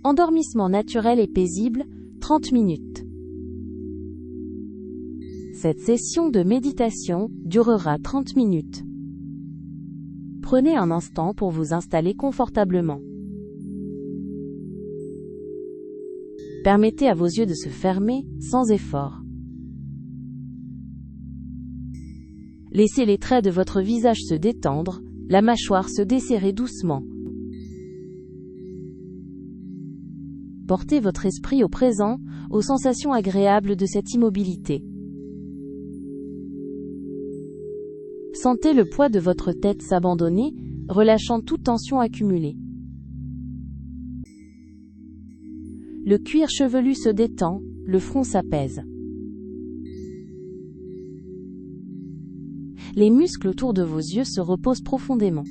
Endormissement naturel et paisible, 30 minutes. Cette session de méditation durera 30 minutes. Prenez un instant pour vous installer confortablement. Permettez à vos yeux de se fermer sans effort. Laissez les traits de votre visage se détendre, la mâchoire se desserrer doucement. Portez votre esprit au présent, aux sensations agréables de cette immobilité. Sentez le poids de votre tête s'abandonner, relâchant toute tension accumulée. Le cuir chevelu se détend, le front s'apaise. Les muscles autour de vos yeux se reposent profondément.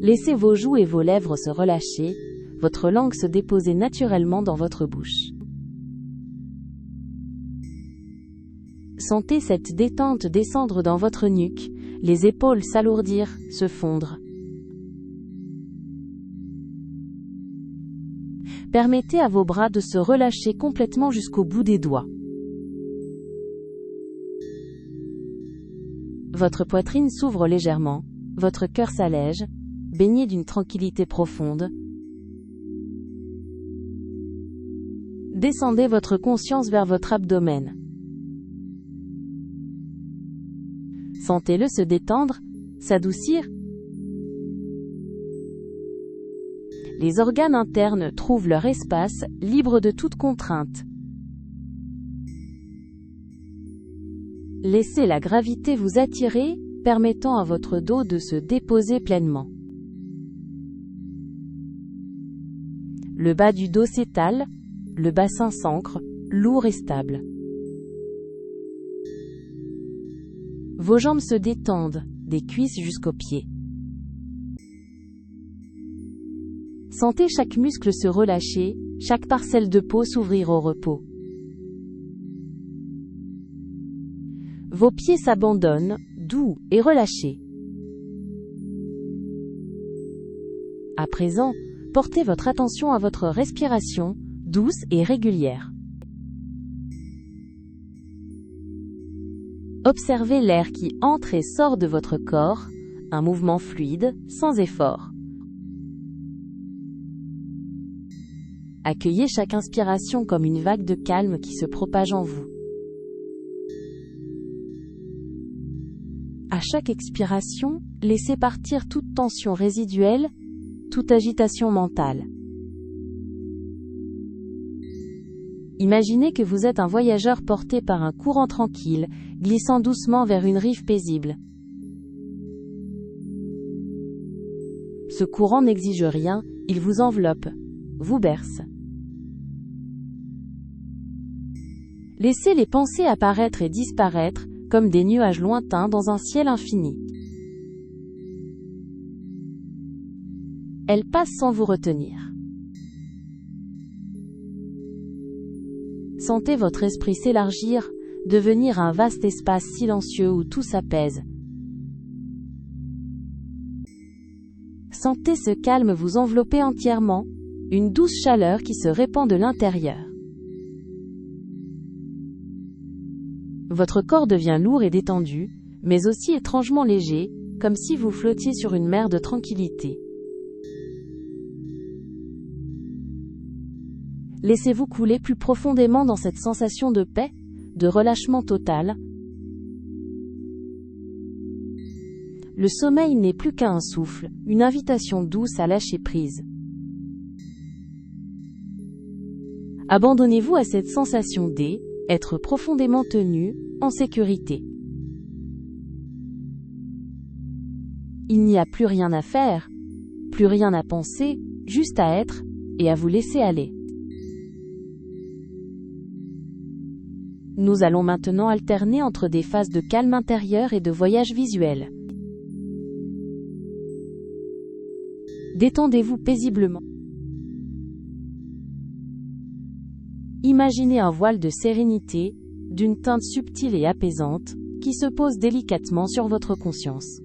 Laissez vos joues et vos lèvres se relâcher, votre langue se déposer naturellement dans votre bouche. Sentez cette détente descendre dans votre nuque, les épaules s'alourdir, se fondre. Permettez à vos bras de se relâcher complètement jusqu'au bout des doigts. Votre poitrine s'ouvre légèrement, votre cœur s'allège, baigné d'une tranquillité profonde. Descendez votre conscience vers votre abdomen. Sentez-le se détendre, s'adoucir. Les organes internes trouvent leur espace, libres de toute contrainte. Laissez la gravité vous attirer, permettant à votre dos de se déposer pleinement. Le bas du dos s'étale, le bassin s'ancre, lourd et stable. Vos jambes se détendent, des cuisses jusqu'aux pieds. Sentez chaque muscle se relâcher, chaque parcelle de peau s'ouvrir au repos. Vos pieds s'abandonnent, doux et relâchés. À présent, portez votre attention à votre respiration, douce et régulière. Observez l'air qui entre et sort de votre corps, un mouvement fluide, sans effort. Accueillez chaque inspiration comme une vague de calme qui se propage en vous. À chaque expiration, laissez partir toute tension résiduelle, toute agitation mentale. Imaginez que vous êtes un voyageur porté par un courant tranquille, glissant doucement vers une rive paisible. Ce courant n'exige rien, il vous enveloppe, vous berce. Laissez les pensées apparaître et disparaître, comme des nuages lointains dans un ciel infini. Elles passent sans vous retenir. Sentez votre esprit s'élargir, devenir un vaste espace silencieux où tout s'apaise. Sentez ce calme vous envelopper entièrement, une douce chaleur qui se répand de l'intérieur. Votre corps devient lourd et détendu, mais aussi étrangement léger, comme si vous flottiez sur une mer de tranquillité. Laissez-vous couler plus profondément dans cette sensation de paix, de relâchement total. Le sommeil n'est plus qu'un souffle, une invitation douce à lâcher prise. Abandonnez-vous à cette sensation d'être profondément tenu, en sécurité. Il n'y a plus rien à faire, plus rien à penser, juste à être, et à vous laisser aller. Nous allons maintenant alterner entre des phases de calme intérieur et de voyage visuel. Détendez-vous paisiblement. Imaginez un voile de sérénité, d'une teinte subtile et apaisante, qui se pose délicatement sur votre conscience.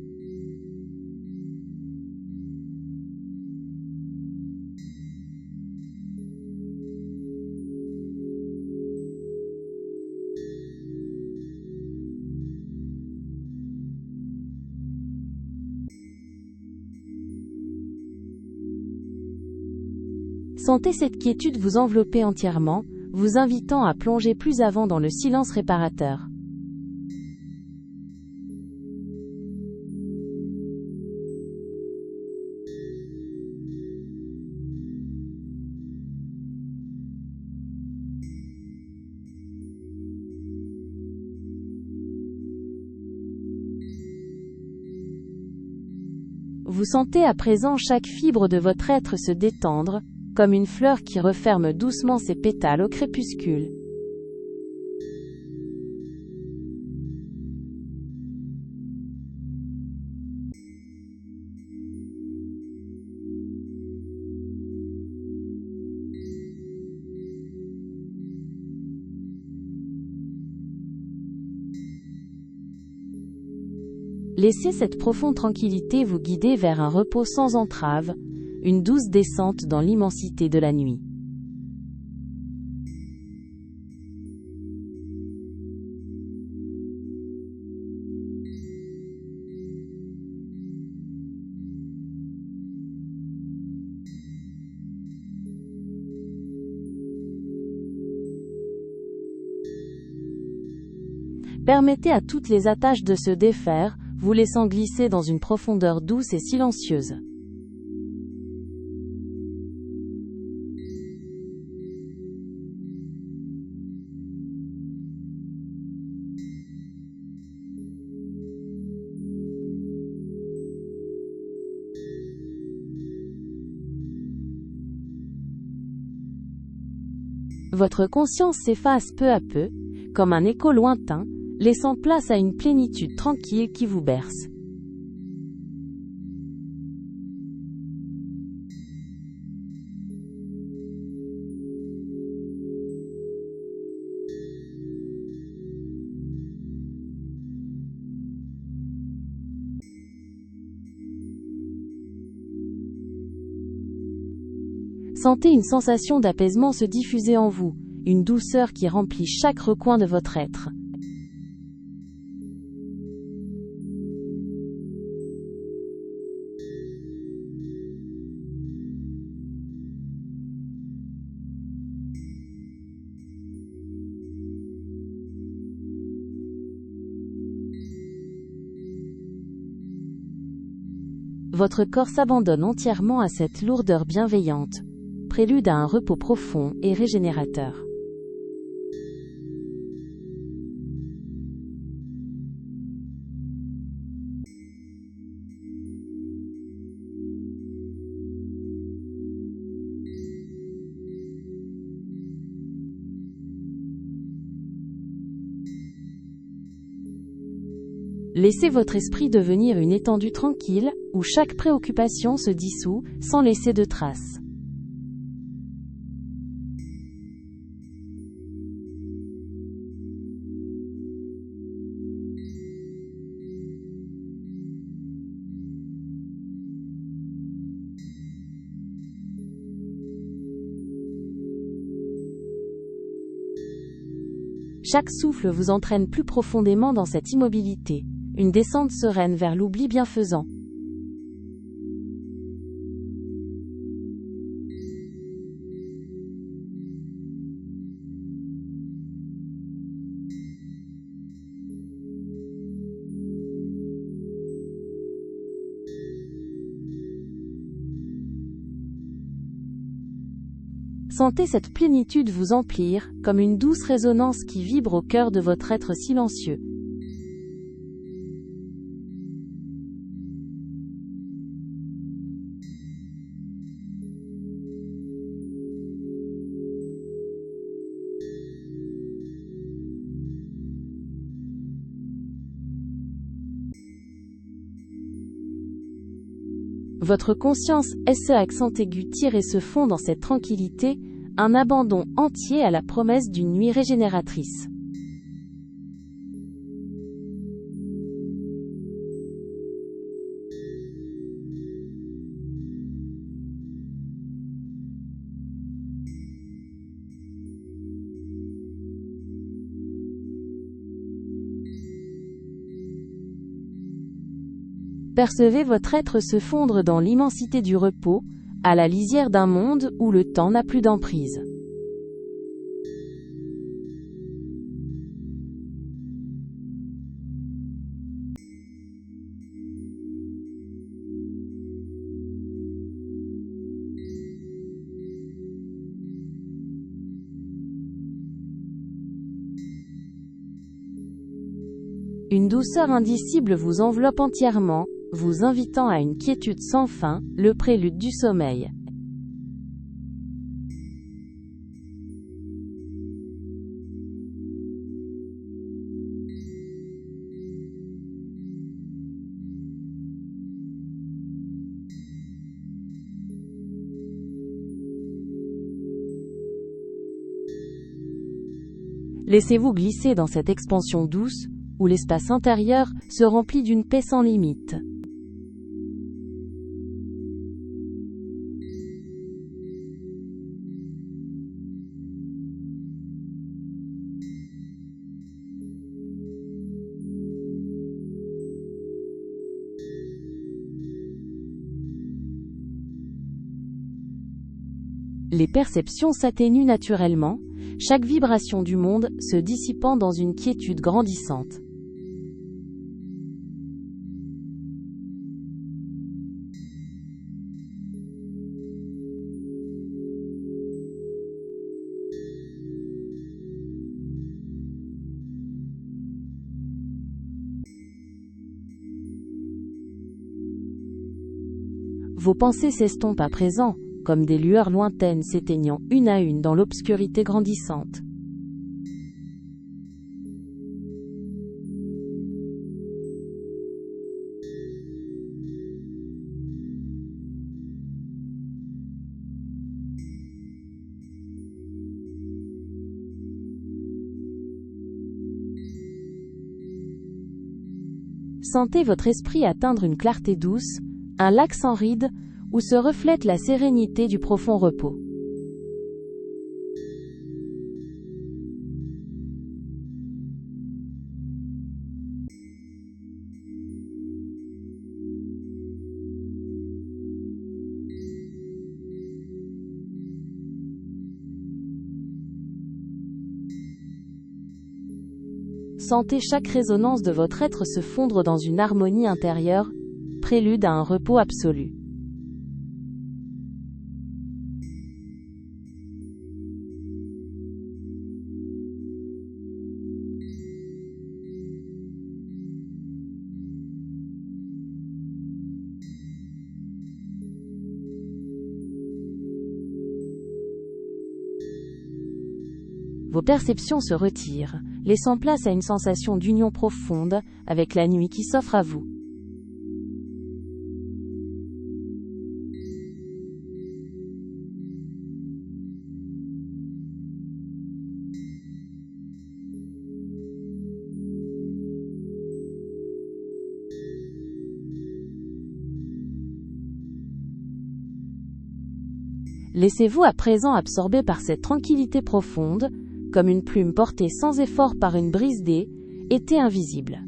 Sentez cette quiétude vous envelopper entièrement, vous invitant à plonger plus avant dans le silence réparateur. Vous sentez à présent chaque fibre de votre être se détendre, comme une fleur qui referme doucement ses pétales au crépuscule. Laissez cette profonde tranquillité vous guider vers un repos sans entrave, une douce descente dans l'immensité de la nuit. Permettez à toutes les attaches de se défaire, vous laissant glisser dans une profondeur douce et silencieuse. Votre conscience s'efface peu à peu, comme un écho lointain, laissant place à une plénitude tranquille qui vous berce. Sentez une sensation d'apaisement se diffuser en vous, une douceur qui remplit chaque recoin de votre être. Votre corps s'abandonne entièrement à cette lourdeur bienveillante, prélude à un repos profond et régénérateur. Laissez votre esprit devenir une étendue tranquille, où chaque préoccupation se dissout, sans laisser de traces. Chaque souffle vous entraîne plus profondément dans cette immobilité, une descente sereine vers l'oubli bienfaisant. Sentez cette plénitude vous emplir, comme une douce résonance qui vibre au cœur de votre être silencieux. Votre conscience, ce accent aigu tire et se fond dans cette tranquillité, un abandon entier à la promesse d'une nuit régénératrice. Percevez votre être se fondre dans l'immensité du repos, à la lisière d'un monde où le temps n'a plus d'emprise. Une douceur indicible vous enveloppe entièrement, vous invitant à une quiétude sans fin, le prélude du sommeil. Laissez-vous glisser dans cette expansion douce, où l'espace intérieur se remplit d'une paix sans limite. Les perceptions s'atténuent naturellement, chaque vibration du monde se dissipant dans une quiétude grandissante. Vos pensées s'estompent à présent, comme des lueurs lointaines s'éteignant une à une dans l'obscurité grandissante. Sentez votre esprit atteindre une clarté douce, un lac sans rides, où se reflète la sérénité du profond repos. Sentez chaque résonance de votre être se fondre dans une harmonie intérieure, prélude à un repos absolu. Vos perceptions se retirent, laissant place à une sensation d'union profonde avec la nuit qui s'offre à vous. Laissez-vous à présent absorber par cette tranquillité profonde, comme une plume portée sans effort par une brise d'été invisible.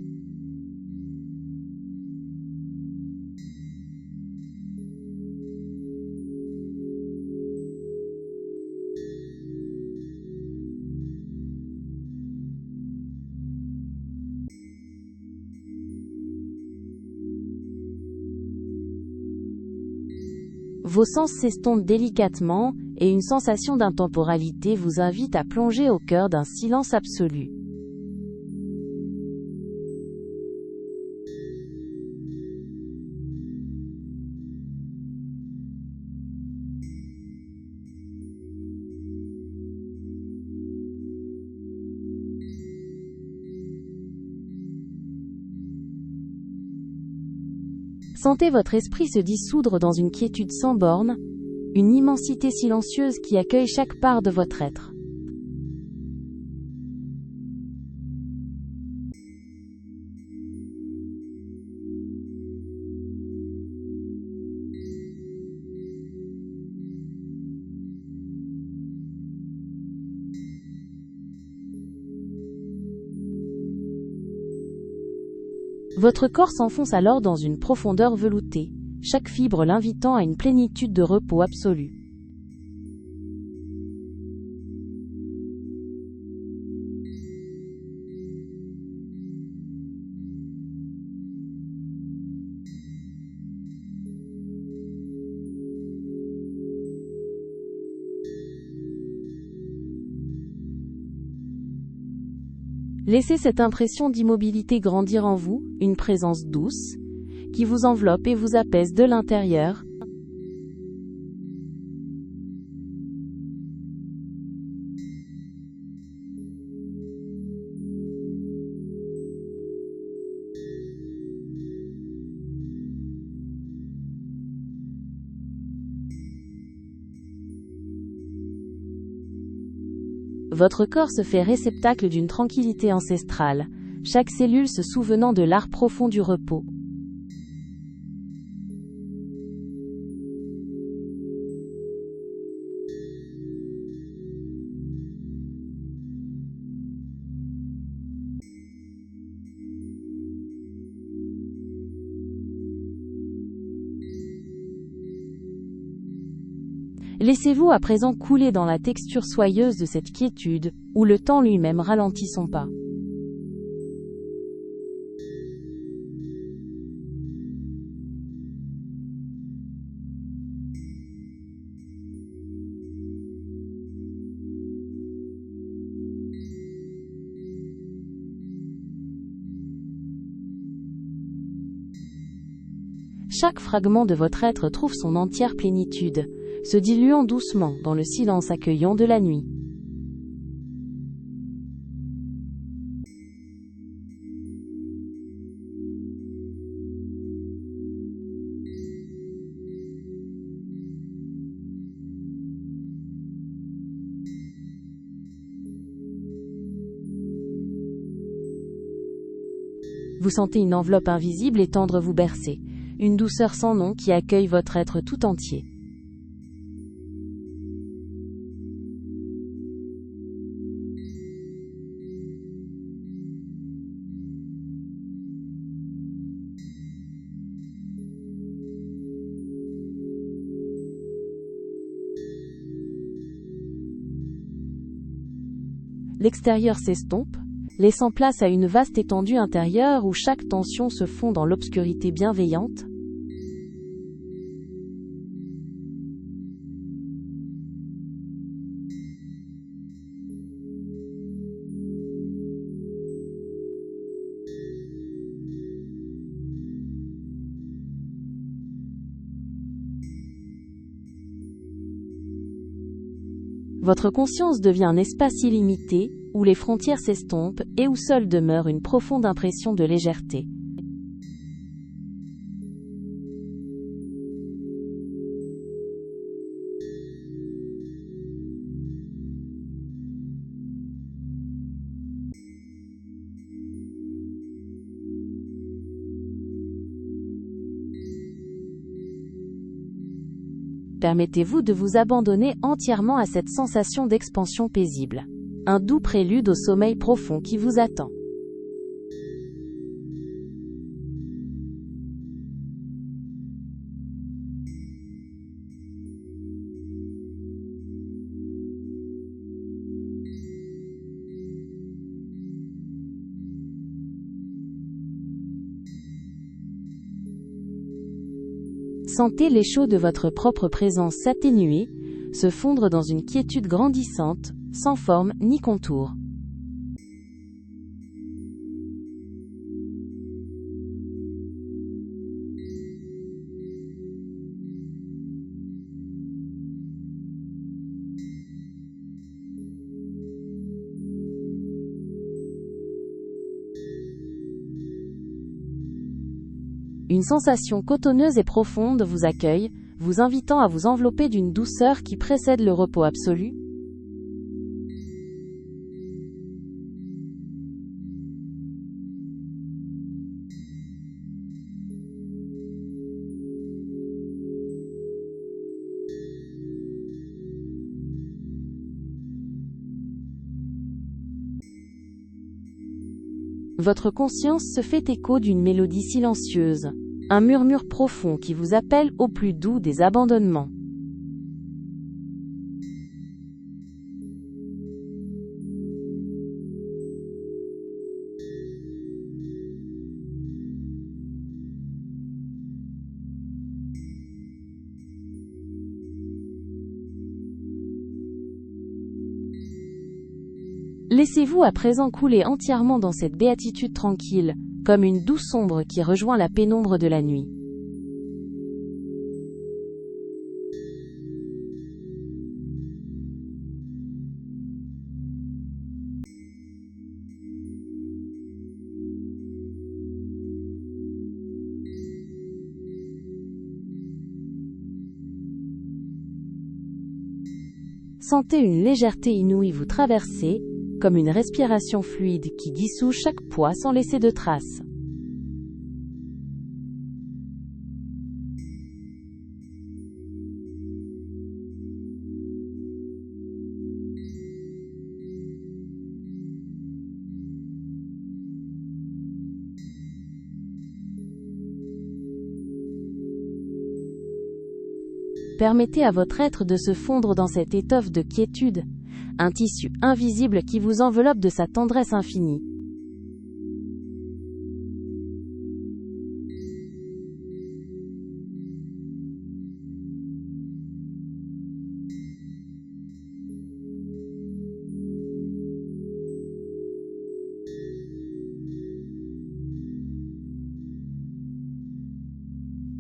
Vos sens s'estompent délicatement, et une sensation d'intemporalité vous invite à plonger au cœur d'un silence absolu. Sentez votre esprit se dissoudre dans une quiétude sans bornes, une immensité silencieuse qui accueille chaque part de votre être. Votre corps s'enfonce alors dans une profondeur veloutée, chaque fibre l'invitant à une plénitude de repos absolu. Laissez cette impression d'immobilité grandir en vous, une présence douce, qui vous enveloppe et vous apaise de l'intérieur. Votre corps se fait réceptacle d'une tranquillité ancestrale, chaque cellule se souvenant de l'art profond du repos. Laissez-vous à présent couler dans la texture soyeuse de cette quiétude, où le temps lui-même ralentit son pas. Chaque fragment de votre être trouve son entière plénitude, se diluant doucement dans le silence accueillant de la nuit. Vous sentez une enveloppe invisible et tendre vous bercer, une douceur sans nom qui accueille votre être tout entier. L'extérieur s'estompe, laissant place à une vaste étendue intérieure où chaque tension se fond dans l'obscurité bienveillante. Votre conscience devient un espace illimité, où les frontières s'estompent et où seule demeure une profonde impression de légèreté. Permettez-vous de vous abandonner entièrement à cette sensation d'expansion paisible. Un doux prélude au sommeil profond qui vous attend. Sentez l'écho de votre propre présence s'atténuer, se fondre dans une quiétude grandissante, sans forme ni contour. Une sensation cotonneuse et profonde vous accueille, vous invitant à vous envelopper d'une douceur qui précède le repos absolu. Votre conscience se fait écho d'une mélodie silencieuse, Un murmure profond qui vous appelle au plus doux des abandonnements. Laissez-vous à présent couler entièrement dans cette béatitude tranquille, comme une douce ombre qui rejoint la pénombre de la nuit. Sentez une légèreté inouïe vous traverser, comme une respiration fluide qui dissout chaque poids sans laisser de traces. Permettez à votre être de se fondre dans cette étoffe de quiétude, un tissu invisible qui vous enveloppe de sa tendresse infinie.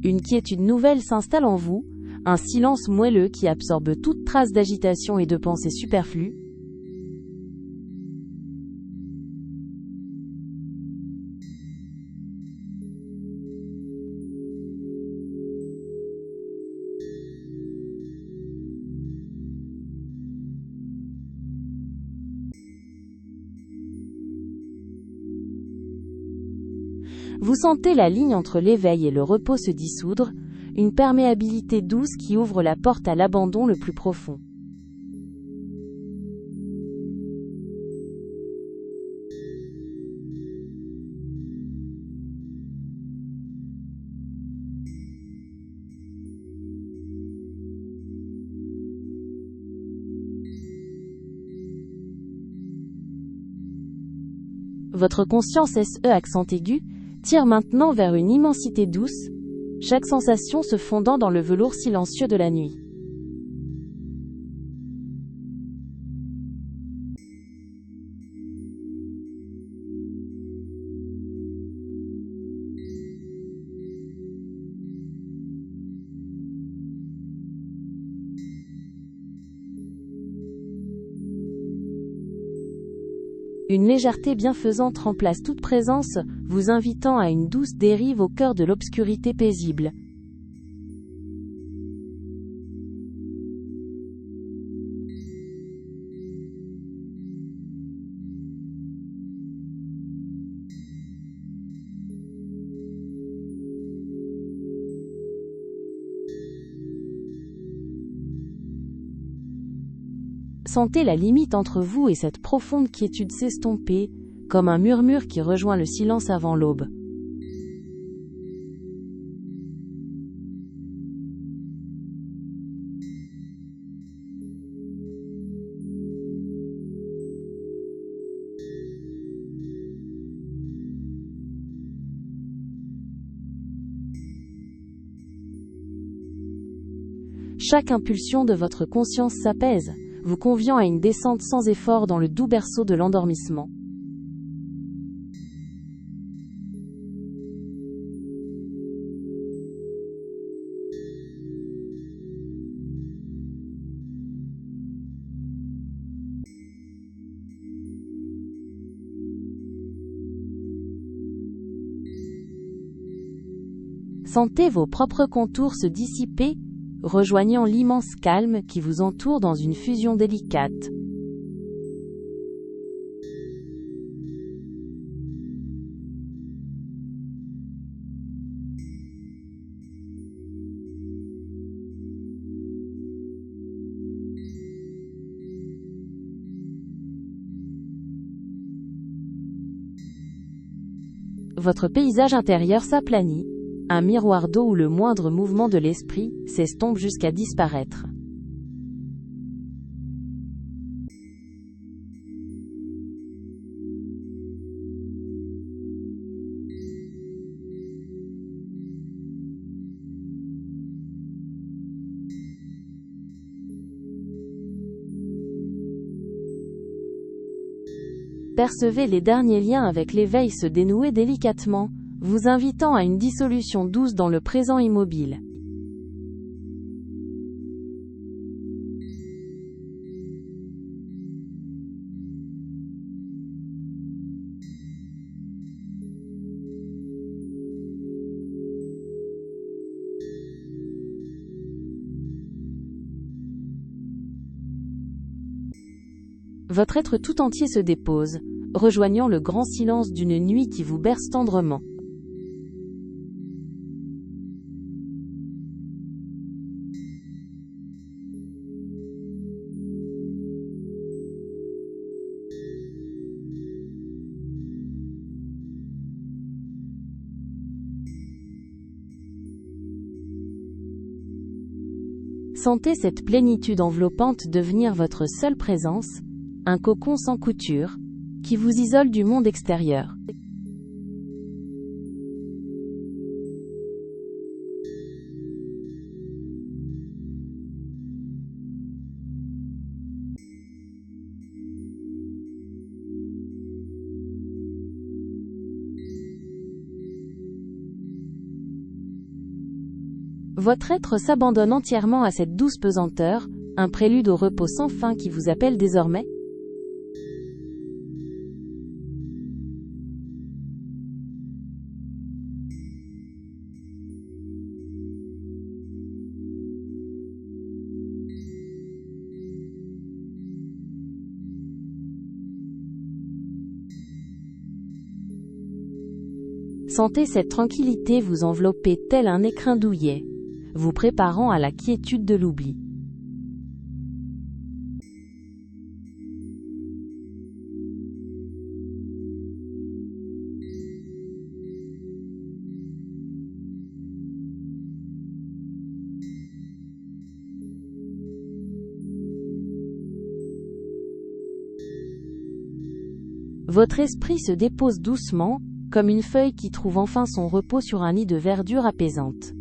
Une quiétude nouvelle s'installe en vous, un silence moelleux qui absorbe toute trace d'agitation et de pensée superflue. Vous sentez la ligne entre l'éveil et le repos se dissoudre, une perméabilité douce qui ouvre la porte à l'abandon le plus profond. Votre conscience SE accent aigu tire maintenant vers une immensité douce, chaque sensation se fondant dans le velours silencieux de la nuit. Une légèreté bienfaisante remplace toute présence, vous invitant à une douce dérive au cœur de l'obscurité paisible. Sentez la limite entre vous et cette profonde quiétude s'estomper, comme un murmure qui rejoint le silence avant l'aube. Chaque impulsion de votre conscience s'apaise, vous conviant à une descente sans effort dans le doux berceau de l'endormissement. Sentez vos propres contours se dissiper, rejoignant l'immense calme qui vous entoure dans une fusion délicate. Votre paysage intérieur s'aplanit, un miroir d'eau où le moindre mouvement de l'esprit s'estompe jusqu'à disparaître. Percevez les derniers liens avec l'éveil se dénouer délicatement, vous invitant à une dissolution douce dans le présent immobile. Votre être tout entier se dépose, rejoignant le grand silence d'une nuit qui vous berce tendrement. Sentez cette plénitude enveloppante devenir votre seule présence, un cocon sans couture, qui vous isole du monde extérieur. Votre être s'abandonne entièrement à cette douce pesanteur, un prélude au repos sans fin qui vous appelle désormais. Sentez cette tranquillité vous envelopper tel un écrin douillet, vous préparant à la quiétude de l'oubli. Votre esprit se dépose doucement, comme une feuille qui trouve enfin son repos sur un nid de verdure apaisante.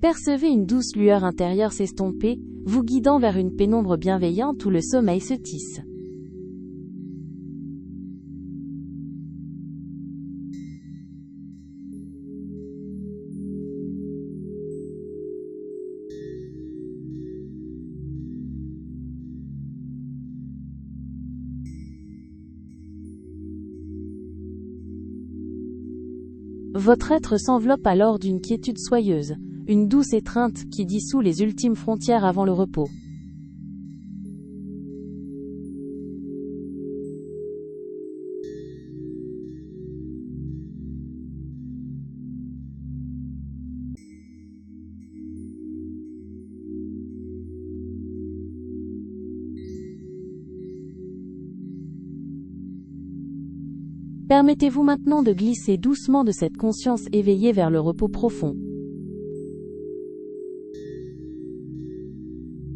Percevez une douce lueur intérieure s'estomper, vous guidant vers une pénombre bienveillante où le sommeil se tisse. Votre être s'enveloppe alors d'une quiétude soyeuse, une douce étreinte qui dissout les ultimes frontières avant le repos. Permettez-vous maintenant de glisser doucement de cette conscience éveillée vers le repos profond.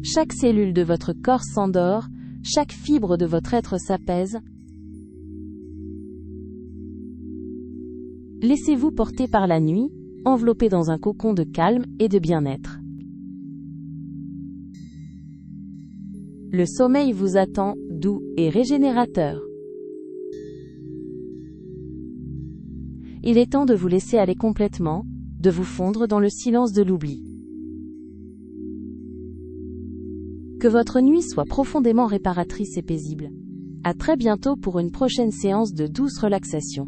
Chaque cellule de votre corps s'endort, chaque fibre de votre être s'apaise. Laissez-vous porter par la nuit, enveloppé dans un cocon de calme et de bien-être. Le sommeil vous attend, doux et régénérateur. Il est temps de vous laisser aller complètement, de vous fondre dans le silence de l'oubli. Que votre nuit soit profondément réparatrice et paisible. À très bientôt pour une prochaine séance de douce relaxation.